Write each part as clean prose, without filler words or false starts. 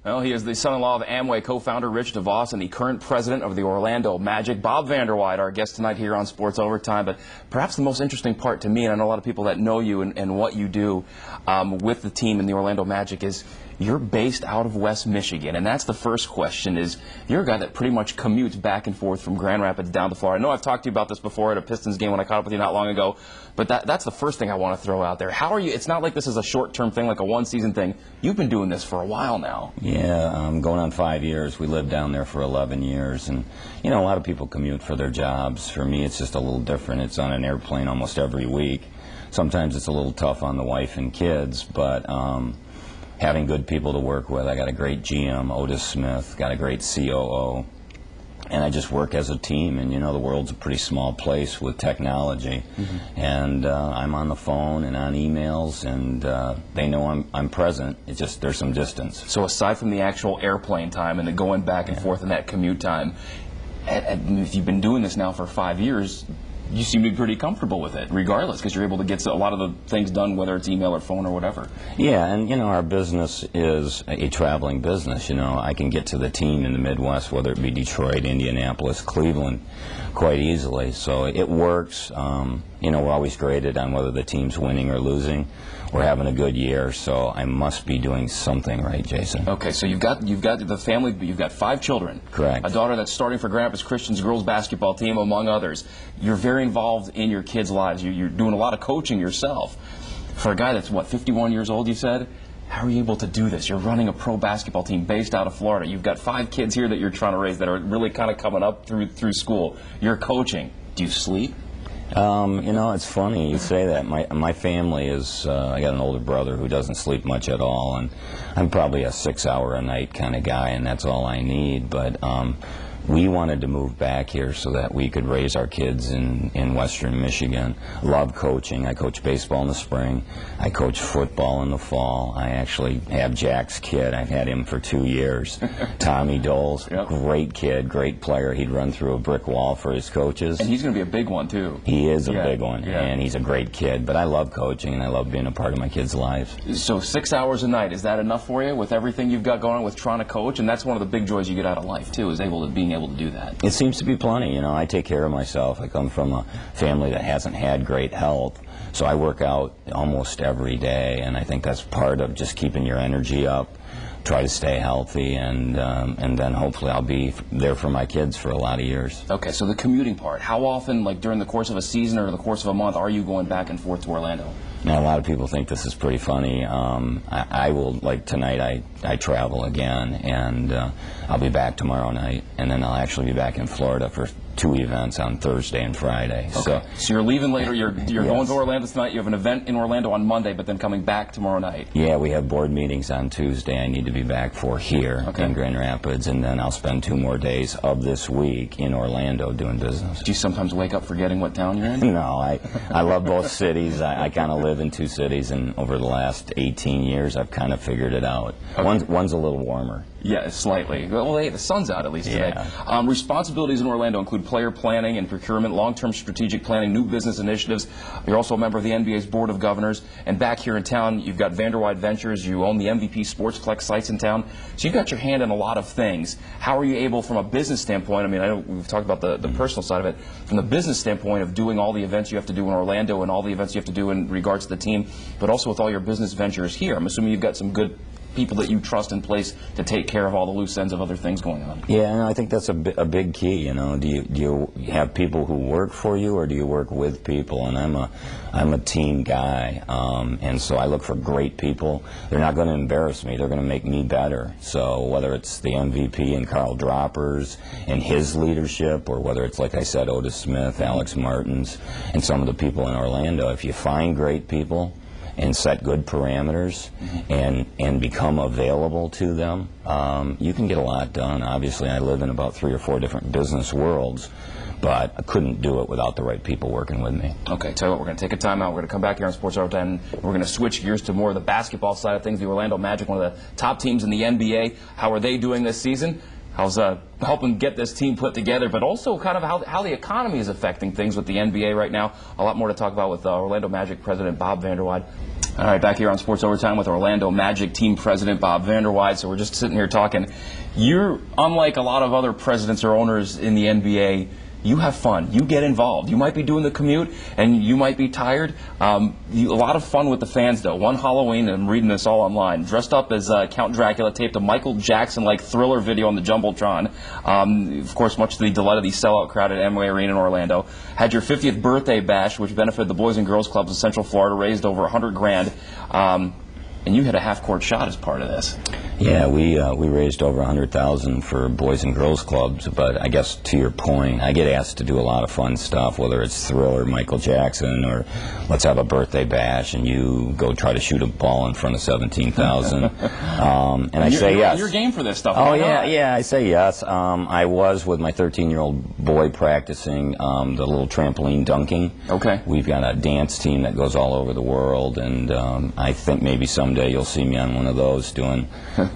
Well, he is the son-in-law of Amway co-founder Rich DeVos and the current president of the Orlando Magic, Bob Vander Weide, our guest tonight here on Sports Overtime. But perhaps the most interesting part to me, and I know a lot of people that know you and what you do with the team in the Orlando Magic, is you're based out of West Michigan. And that's the first question, is you're a guy that pretty much commutes back and forth from Grand Rapids down to Florida. I know I've talked to you about this before at a Pistons game when I caught up with you not long ago, but that's the first thing I want to throw out there. How are you? It's not like this is a short-term thing, like a one-season thing. You've been doing this for a while now. Yeah, going on 5 years. We lived down there for 11 years, and you know, a lot of people commute for their jobs. For me, it's just a little different. It's on an airplane almost every week. Sometimes it's a little tough on the wife and kids, but having good people to work with. I got a great GM, Otis Smith, got a great COO, and I just work as a team. And you know, the world's a pretty small place with technology, and I'm on the phone and on emails, and they know I'm present. It's just there's some distance. So aside from the actual airplane time and the going back and forth and that commute time, if you've been doing this now for 5 years, you seem to be pretty comfortable with it, regardless, because you're able to get a lot of the things done, whether it's email or phone or whatever. Yeah, and you know, our business is a traveling business. You know, I can get to the team in the Midwest, whether it be Detroit, Indianapolis, Cleveland, quite easily. So it works. You know, we're always graded on whether the team's winning or losing. We're having a good year, so I must be doing something right, Jason. Okay, so you've got the family. You've got 5 children. Correct. A daughter that's starting for Grand Rapids Christian's girls basketball team, among others. You're very involved in your kids' lives. You're doing a lot of coaching yourself. For a guy that's, what, 51 years old, you said? How are you able to do this? You're running a pro basketball team based out of Florida. You've got 5 kids here that you're trying to raise that are really kind of coming up through school. You're coaching. Do you sleep? You know, it's funny you say that. My family is, I got an older brother who doesn't sleep much at all, and I'm probably a 6-hour-a-night kind of guy, and that's all I need. But we wanted to move back here so that we could raise our kids in western Michigan. Love coaching. I coach baseball in the spring. I coach football in the fall. I actually have Jack's kid. I've had him for 2 years. Tommy Doles, Yep. Great kid, great player. He'd run through a brick wall for his coaches. And he's going to be a big one, too. He is a big one, yeah. and he's a great kid. But I love coaching, and I love being a part of my kids' lives. So 6 hours a night, is that enough for you with everything you've got going on with trying to coach? And that's one of the big joys you get out of life, too, is being able to do that. It seems to be plenty. You know, I take care of myself. I come from a family that hasn't had great health, so I work out almost every day, and I think that's part of just keeping your energy up. Try to stay healthy, and then hopefully I'll be there for my kids for a lot of years. Okay, so the commuting part. How often, like during the course of a season or the course of a month, are you going back and forth to Orlando? Now, a lot of people think this is pretty funny. I will, like tonight, I travel again, and I'll be back tomorrow night, and then I'll actually be back in Florida for 2 events on Thursday and Friday. Okay. So you're leaving later. You're Yes. going to Orlando tonight. You have an event in Orlando on Monday, but then coming back tomorrow night. Yeah, we have board meetings on Tuesday. I need to be back for here in Grand Rapids, and then I'll spend 2 more days of this week in Orlando doing business. Do you sometimes wake up forgetting what town you're in? No, I love both cities. I kind of live in 2 cities, and over the last 18 years, I've kind of figured it out. Okay. One's a little warmer. Yeah, slightly. Well, hey, the sun's out at least today. Responsibilities in Orlando include player planning and procurement, long-term strategic planning, new business initiatives. You're also a member of the NBA's Board of Governors. And back here in town, you've got Vander Weide Ventures. You own the MVP Sportsplex sites in town. So you've got your hand in a lot of things. How are you able, from a business standpoint, I mean, I know we've talked about the personal side of it, from the business standpoint of doing all the events you have to do in Orlando and all the events you have to do in regards to the team, but also with all your business ventures here. I'm assuming you've got some good people that you trust in place to take care of all the loose ends of other things going on. Yeah, and I think that's a big key. You know, do you have people who work for you, or do you work with people? And I'm a team guy, and so I look for great people. They're not going to embarrass me. They're going to make me better. So whether it's the MVP and Carl Droppers and his leadership, or whether it's, like I said, Otis Smith, Alex Martins, and some of the people in Orlando, if you find great people and set good parameters and become available to them, you can get a lot done. Obviously, I live in about 3 or 4 different business worlds, but I couldn't do it without the right people working with me. Okay, tell you what, we're going to take a time out. We're going to come back here on Sports Overtime, and we're going to switch gears to more of the basketball side of things. The Orlando Magic, one of the top teams in the NBA. How are they doing this season? How's helping get this team put together, but also kind of how the economy is affecting things with the NBA right now. A lot more to talk about with Orlando Magic President Bob Vander Weide. All right, back here on Sports Overtime with Orlando Magic team president Bob Vander Weide. So we're just sitting here talking. You're unlike a lot of other presidents or owners in the NBA. You have fun. You get involved. You might be doing the commute, and you might be tired. A lot of fun with the fans, though. One Halloween, and I'm reading this all online, dressed up as Count Dracula, taped a Michael Jackson-like Thriller video on the Jumbotron. Of course, much to the delight of the sellout crowd at Amway Arena in Orlando. Had your 50th birthday bash, which benefited the Boys and Girls Clubs of Central Florida, raised over $100,000. And you had a half-court shot as part of this. Yeah, we raised over $100,000 for Boys and Girls Clubs, but I guess to your point, I get asked to do a lot of fun stuff, whether it's Thriller, Michael Jackson, or let's have a birthday bash, and you go try to shoot a ball in front of 17,000. And I say yes. You're game for this stuff. Oh, yeah, I say yes. I was with my 13-year-old boy practicing the little trampoline dunking. Okay. We've got a dance team that goes all over the world, and I think maybe someday you'll see me on one of those doing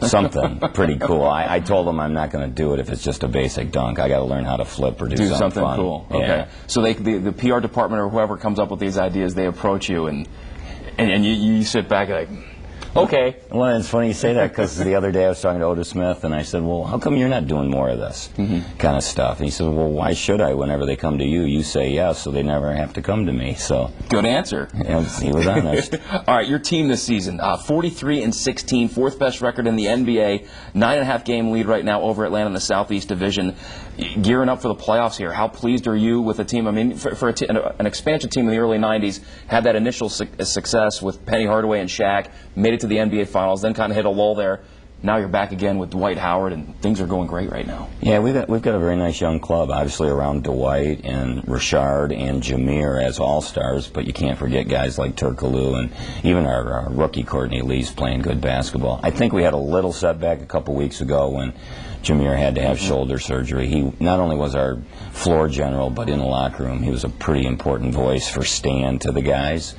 something pretty cool. I told them I'm not going to do it if it's just a basic dunk. I got to learn how to flip or do something fun. Cool. Yeah. Okay. So the PR department or whoever comes up with these ideas, they approach you and you sit back like, okay. Well, it's funny you say that because the other day I was talking to Otis Smith and I said, well, how come you're not doing more of this kind of stuff? And he said, well, why should I? Whenever they come to you, you say yes, so they never have to come to me. So good answer. He was honest. All right, your team this season, 43-16, fourth best record in the NBA, 9.5 game lead right now over Atlanta in the Southeast Division. Gearing up for the playoffs here. How pleased are you with the team? I mean, for an expansion team in the early 90s, had that initial success with Penny Hardaway and Shaq, made it to the NBA Finals, then kind of hit a lull there. Now you're back again with Dwight Howard, and things are going great right now. Yeah, we've got a very nice young club, obviously around Dwight and Rashard and Jameer as all-stars, but you can't forget guys like Turkoglu and even our rookie Courtney Lee's playing good basketball. I think we had a little setback a couple weeks ago when Jameer had to have shoulder surgery. He not only was our floor general, but in the locker room, he was a pretty important voice for Stan to the guys.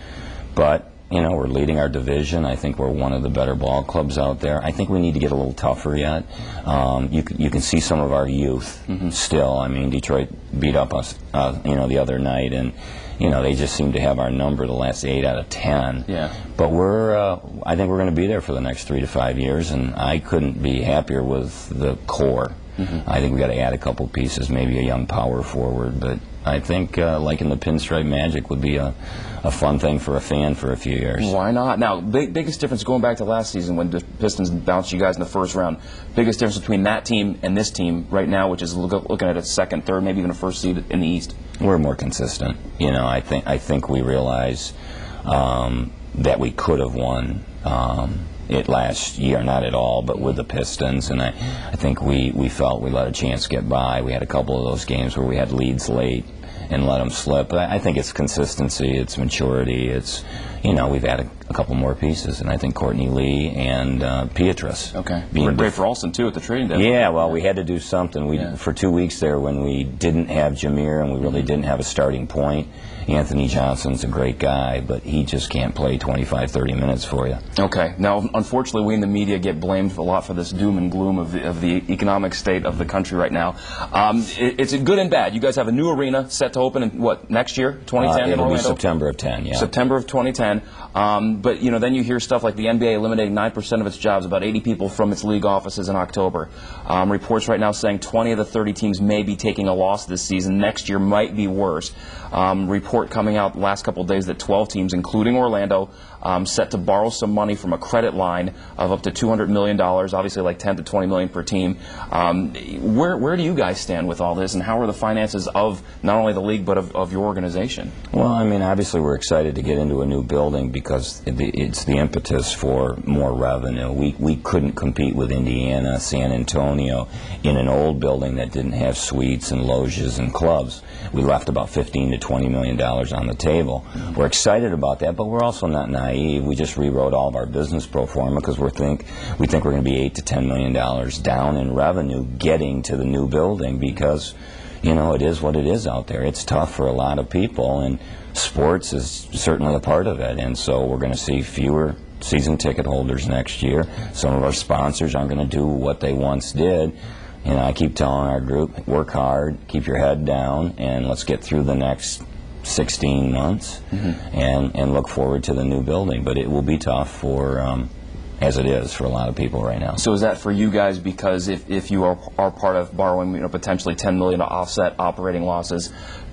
But you know, we're leading our division. I think we're one of the better ball clubs out there. I think we need to get a little tougher yet. You can see some of our youth still. I mean, Detroit beat up us, the other night, and they just seem to have our number the last 8 out of 10. Yeah. But I think we're going to be there for the next 3 to 5 years, and I couldn't be happier with the core. I think we got to add a couple pieces, maybe a young power forward, but I think like in the Pinstripe Magic would be a fun thing for a fan for a few years. Why not? Now, biggest difference going back to last season when the Pistons bounced you guys in the first round, biggest difference between that team and this team right now, which is looking at a second, third, maybe even a first seed in the East. We're more consistent. I think we realize that we could have won it last year, not at all, but with the Pistons, and I think we felt we let a chance get by. We had a couple of those games where we had leads late and let them slip. But I think it's consistency, it's maturity, it's, we've added a couple more pieces, and I think Courtney Lee and Pietrus. Okay. Great for Alston, too, at the trading deadline. Yeah, well, we had to do something. For 2 weeks there when we didn't have Jameer and we really didn't have a starting point, Anthony Johnson's a great guy, but he just can't play 25, 30 minutes for you. Okay. Now, unfortunately, we in the media get blamed a lot for this doom and gloom of the economic state of the country right now. It's good and bad. You guys have a new arena set to open in, next year, 2010 in Orlando? It'll be September of 10, yeah. September of 2010. But, then you hear stuff like the NBA eliminating 9% of its jobs, about 80 people from its league offices in October. Reports right now saying 20 of the 30 teams may be taking a loss this season. Next year might be worse. Report coming out the last couple of days that 12 teams, including Orlando, set to borrow some money from a credit line of up to $200 million, obviously like $10 to $20 million per team. Where do you guys stand with all this, and how are the finances of not only the league but of your organization? Well, I mean, obviously we're excited to get into a new building because it's the impetus for more revenue. We couldn't compete with Indiana, San Antonio in an old building that didn't have suites and loges and clubs. We left about $15 to $20 million on the table. We're excited about that, but we're also not naive. We just rewrote all of our business pro forma because we think we're going to be $8 to $10 million down in revenue getting to the new building because, it is what it is out there. It's tough for a lot of people, and sports is certainly a part of it. And so we're going to see fewer season ticket holders next year. Some of our sponsors aren't going to do what they once did. You know, I keep telling our group, work hard, keep your head down, and let's get through the next 16 months and look forward to the new building. But it will be tough for, as it is for a lot of people right now. So is that for you guys because if you are part of borrowing, you know, potentially $10 million to offset operating losses,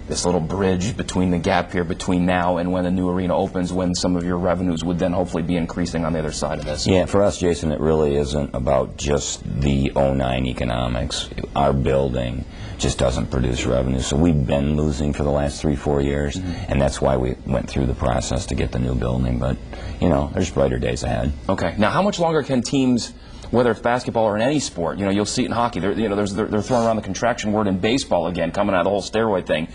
this little bridge between the gap here between now and when the new arena opens, when some of your revenues would then hopefully be increasing on the other side of this? Yeah, for us, Jason, it really isn't about just the '09 economics. Our building just doesn't produce revenue. So we've been losing for the last 3-4 years, and that's why we went through the process to get the new building. But, you know, there's brighter days ahead. Okay. Now, how much longer can teams, whether it's basketball or in any sport, you know, you'll see it in hockey, they're throwing around the contraction word in baseball again, coming out of the whole steroid thing.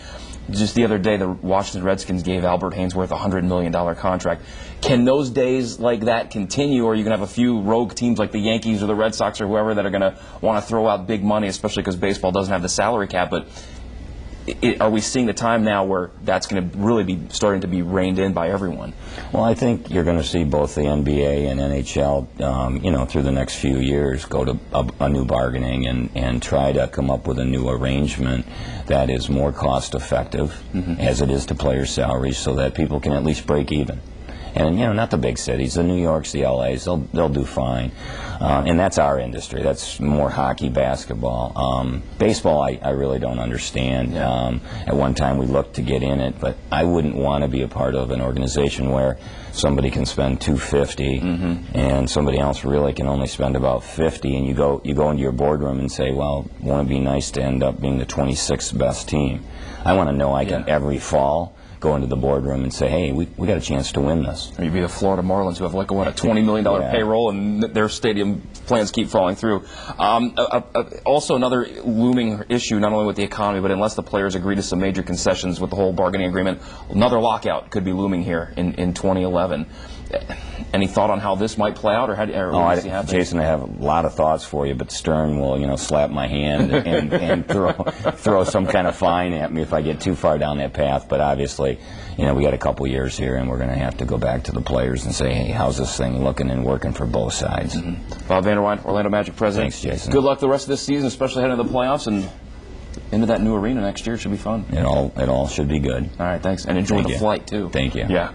Just the other day, the Washington Redskins gave Albert Haynesworth a $100 million contract. Can those days like that continue, or are you going to have a few rogue teams like the Yankees or the Red Sox or whoever that are going to want to throw out big money, especially because baseball doesn't have the salary cap? But are we seeing the time now where that's going to really be starting to be reined in by everyone? Well, I think you're going to see both the NBA and NHL, you know, through the next few years go to a new bargaining and try to come up with a new arrangement that is more cost effective as it is to players' salaries, so that people can at least break even. And, you know, not the big cities, the New Yorks, the LAs, they'll do fine. And that's our industry. That's more hockey, basketball. Baseball, I really don't understand. At one time we looked to get in it, but I wouldn't want to be a part of an organization where somebody can spend $250 and somebody else really can only spend about $50, and you go into your boardroom and say, well, won't it be nice to end up being the 26th best team? I want to know I can every fall go into the boardroom and say, hey, we got a chance to win this. Or you'd be the Florida Marlins, who have like a $20 million payroll, and their stadium plans keep falling through. Also, another looming issue, not only with the economy, but unless the players agree to some major concessions with the whole bargaining agreement, another lockout could be looming here in 2011. Any thought on how this might play out, or Jason, I have a lot of thoughts for you, but Stern will, you know, slap my hand and throw some kind of fine at me if I get too far down that path. But obviously, you know, we got a couple years here, and we're going to have to go back to the players and say, hey, how's this thing looking and working for both sides? Bob Vander Weide, Orlando Magic president. Thanks, Jason. Good luck the rest of this season, especially heading to the playoffs and into that new arena next year. It should be fun. It all should be good. All right, thanks, and enjoy the flight too. Thank you. Yeah.